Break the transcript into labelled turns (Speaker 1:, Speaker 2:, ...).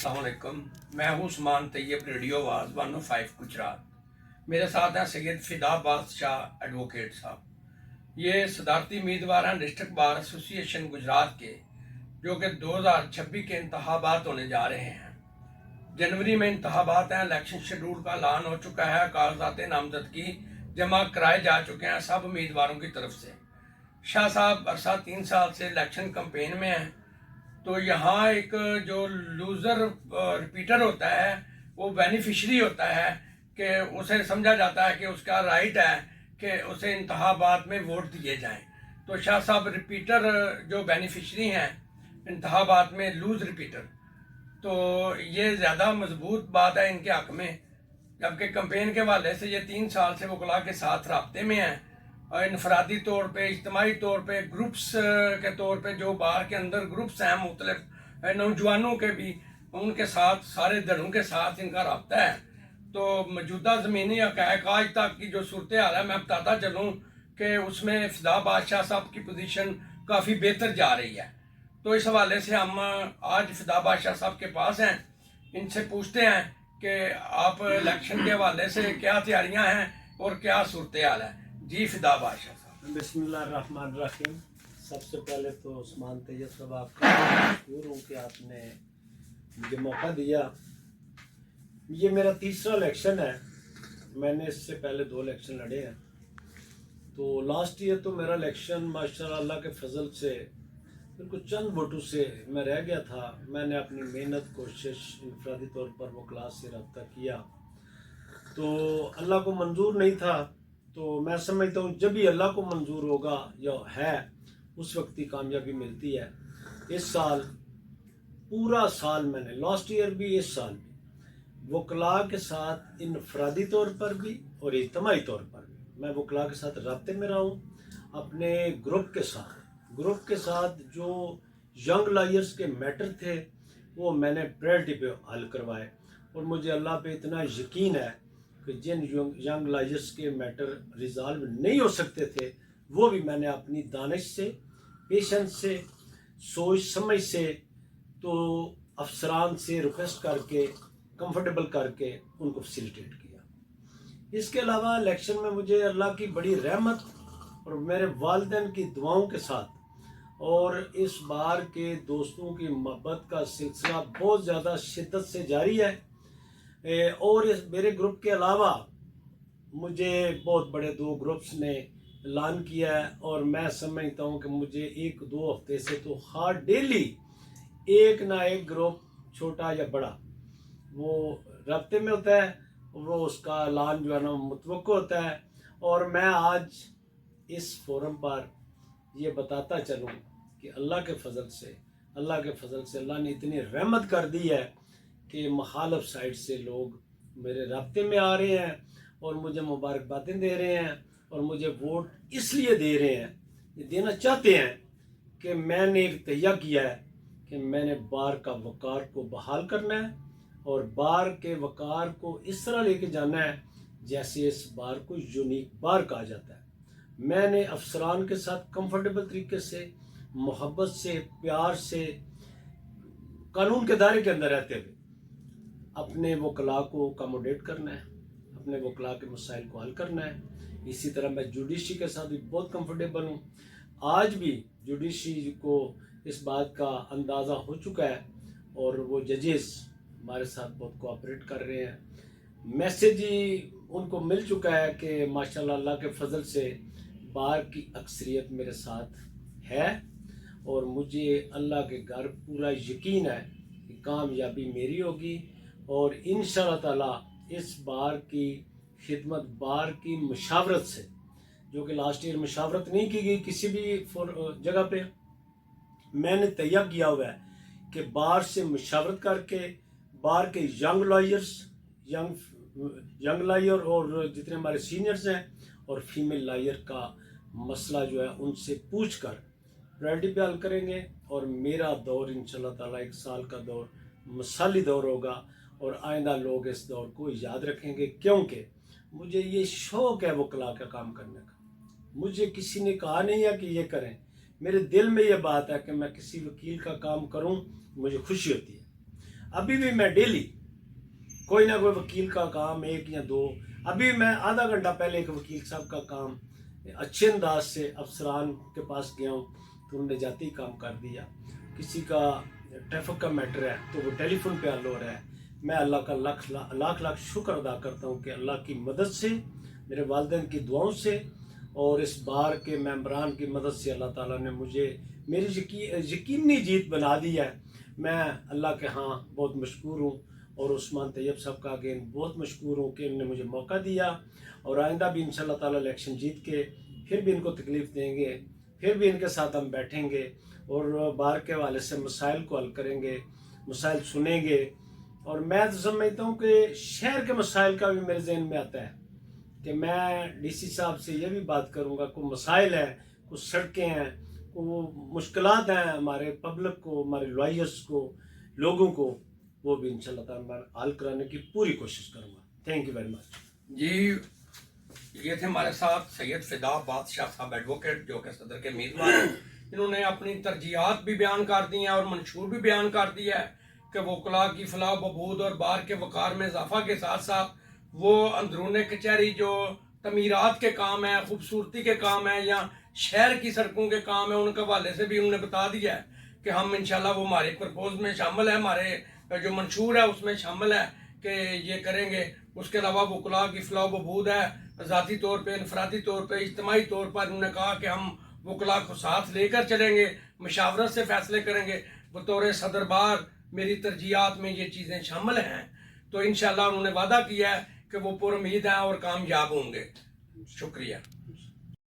Speaker 1: अस्सलाम वालेकुम। मैं हूँ उस्मान तैयब, रेडियो आवाज़ 105 गुजरात। मेरे साथ हैं सैयद फिदा बादशाह एडवोकेट साहब। ये सदारती उम्मीदवार हैं डिस्ट्रिक्ट बार एसोसिएशन गुजरात के, जो कि 2026 के इंतखाबात होने जा रहे हैं। जनवरी में इंतखाबात हैं, इलेक्शन शेड्यूल का ऐलान हो चुका है, कागजात नामजदगी जमा कराए जा चुके हैं सब उम्मीदवारों की तरफ से। शाह साहब अरसा 3 साल से इलेक्शन कैंपेन में हैं, तो यहाँ एक जो लूज़र रिपीटर होता है वो बेनिफिशरी होता है कि उसे समझा जाता है कि उसका राइट है कि उसे इंतखाबात में वोट दिए जाएं। तो शाह साहब रिपीटर जो बेनिफिशरी हैं इंतखाबात में, लूज़ रिपीटर, तो ये ज़्यादा मजबूत बात है इनके हक़ में, जबकि कैंपेन के हवाले से ये 3 साल से वकला के साथ राब्ते में हैं। और इनफरादी तौर पे, इज्तमाही तौर पे, ग्रुप्स के तौर पे जो बार के अंदर ग्रुप्स हैं मुख्तलिफ नौजवानों के भी, उनके साथ सारे धड़ों के साथ इनका रब्ता है। तो मौजूदा ज़मीनी हक़ाइक़ आज तक की जो सूरत हाल है मैं बताता चलूँ कि उसमें फिदा बादशाह साहब की पोजीशन काफ़ी बेहतर जा रही है। तो इस हवाले से हम आज फिदा बादशाह साहब के पास हैं, इनसे पूछते हैं कि आप इलेक्शन के हवाले से क्या तैयारियां हैं और क्या सूरत हाल है। जी फिदा बादशाह साहब।
Speaker 2: बिस्मिल्लाहिर्रहमानिर्रहीम। सबसे पहले तो उस्मान तैयब साहब आपका मशहूर हूँ कि आपने मुझे मौका दिया। ये मेरा तीसरा इलेक्शन है, मैंने इससे पहले 2 इलेक्शन लड़े हैं। तो लास्ट ईयर तो मेरा इलेक्शन माशाअल्लाह अल्लाह के फजल से बिल्कुल चंद वोटों से मैं रह गया था। मैंने अपनी मेहनत, कोशिश इनफरादी तौर पर वो क्लास से रब्ता किया, तो अल्लाह को मंजूर नहीं था। तो मैं समझता हूँ जब भी अल्लाह को मंजूर होगा या है उस वक्त ही कामयाबी मिलती है। इस साल पूरा साल मैंने, लास्ट ईयर भी इस साल भी, वकला के साथ इनफरादी तौर पर भी और इज्तमाही तौर पर भी मैं वकला के साथ राब्ते में रहा हूँ। अपने ग्रुप के साथ जो यंग लायर्स के मैटर थे वो मैंने प्रायोरिटी पे हल करवाए। और मुझे अल्लाह पे इतना यकीन है कि जिन यंग लायर्स के मैटर रिजॉल्व नहीं हो सकते थे वो भी मैंने अपनी दानिश से, पेशेंस से, सोच समझ से, तो अफसरान से रिक्वेस्ट करके, कंफर्टेबल करके उनको फैसिलिटेट किया। इसके अलावा इलेक्शन में मुझे अल्लाह की बड़ी रहमत और मेरे वालिदैन की दुआओं के साथ और इस बार के दोस्तों की मोहब्बत का सिलसिला बहुत ज़्यादा शिद्दत से जारी है। और इस मेरे ग्रुप के अलावा मुझे बहुत बड़े 2 ग्रुप्स ने ऐलान किया है, और मैं समझता हूँ कि मुझे 1-2 हफ्ते से तो हर डेली एक ना एक ग्रुप छोटा या बड़ा वो राब्ते में होता है, वो उसका ऐलान जो है ना मुतवक्को होता है। और मैं आज इस फोरम पर ये बताता चलूँ कि अल्लाह के फजल से अल्लाह ने इतनी रहमत कर दी है कि मुखालिफ साइड से लोग मेरे राब्ते में आ रहे हैं और मुझे मुबारकबादें दे रहे हैं, और मुझे वोट इसलिए दे रहे हैं, ये देना चाहते हैं कि मैंने एक तय किया है कि मैंने बार का वक़ार को बहाल करना है और बार के वक़ार को इस तरह लेके जाना है जैसे इस बार को यूनिक बार कहा जाता है। मैंने अफसरान के साथ कंफर्टेबल तरीके से, मोहब्बत से, प्यार से, कानून के दायरे के अंदर रहते हुए अपने वकला को अकोमोडेट करना है, अपने वकला के मसाइल को हल करना है। इसी तरह मैं जुडिशरी के साथ भी बहुत कंफर्टेबल हूँ। आज भी जुडिशरी को इस बात का अंदाज़ा हो चुका है और वो जजेस हमारे साथ बहुत कोऑपरेट कर रहे हैं। मैसेज ही उनको मिल चुका है कि माशाल्लाह अल्लाह के फजल से बार की अक्सरियत मेरे साथ है, और मुझे अल्लाह के घर पूरा यकीन है कि कामयाबी मेरी होगी। और इंशाअल्लाह ताला इस बार की खिदमत, बार की मशावरत से, जो कि लास्ट ईयर मशावरत नहीं की गई किसी भी जगह पे, मैंने तय किया हुआ है कि बार से मशावरत करके बार के यंग लायर और जितने हमारे सीनियर्स हैं और फीमेल लायर का मसला जो है उनसे पूछ कर प्रायोरिटी पे हल करेंगे। और मेरा दौर इंशाल्लाह ताला 1 साल का दौर मिसाली दौर होगा और आइंदा लोग इस दौर को याद रखेंगे, क्योंकि मुझे ये शौक़ है वकला का काम करने का। मुझे किसी ने कहा नहीं है कि ये करें, मेरे दिल में ये बात है कि मैं किसी वकील का काम करूं, मुझे खुशी होती है। अभी भी मैं डेली कोई ना कोई वकील का काम, एक या दो, अभी मैं आधा घंटा पहले एक वकील साहब का काम अच्छे अंदाज से अफसरान के पास गया हूँ तो उन्होंने जाती काम कर दिया। किसी का ट्रैफिक का मैटर है तो वो टेलीफोन पे हल हो रहा है। मैं अल्लाह का लाख लाख शुक्र अदा करता हूँ कि अल्लाह की मदद से, मेरे वालिदैन की दुआओं से और इस बार के मेंबरान की मदद से अल्लाह ताला ने मुझे मेरी यकीनी जीत बना दी है। मैं अल्लाह के हाँ बहुत मशकूर हूँ और उस्मान तैयब साहब का अगेन बहुत मशकूर हूँ कि उन्होंने मुझे मौका दिया और आइंदा भी इंशाल्लाह ताला इलेक्शन जीत के फिर भी इनको तकलीफ़ देंगे, फिर भी इनके साथ हम बैठेंगे और बार के हवाले से मसाइल को हल करेंगे, मसाइल सुनेंगे। और मैं तो समझता हूँ कि शहर के मसाइल का भी मेरे जहन में आता है कि मैं डीसी साहब से ये भी बात करूँगा, कोई मसाइल है, कुछ सड़कें हैं, को मुश्किलात हैं हमारे पब्लिक को, हमारे लॉयर्स को, लोगों को, वो भी इंशाल्लाह ताला मैं हल कराने की पूरी कोशिश करूँगा। थैंक यू वेरी मच
Speaker 1: जी। ये थे हमारे साथ सैयद फिदा बादशाह साहब एडवोकेट, जो कि सदर के उम्मीदवार हैं। इन्होंने अपनी तरजीहात भी बयान कर दी हैं और मंशूर भी बयान कर दिया है कि वकला की फलाह बबूद और बार के वक़ार में इजाफा के साथ साथ वो अंदरून कचहरी जो तमीरात के काम है, खूबसूरती के काम है या शहर की सड़कों के काम है, उनके हवाले से भी उन्होंने बता दिया है कि हम इंशाल्लाह वो हमारे प्रपोज में शामिल है, हमारे जो मंशूर है उसमें शामिल है कि ये करेंगे। उसके अलावा वकला की फलाह बबूद है, ज़ाती तौर पे, इनफरादी तौर पे, इज्तिमाई तौर पर उन्होंने कहा कि हम वकला को साथ लेकर चलेंगे, मशावरत से फैसले करेंगे। बतौर सदर बार मेरी तरजीहात में ये चीज़ें शामिल हैं, तो इंशाल्लाह उन्होंने वादा किया है कि वो पुरुम्मीद हैं और कामयाब होंगे। शुक्रिया।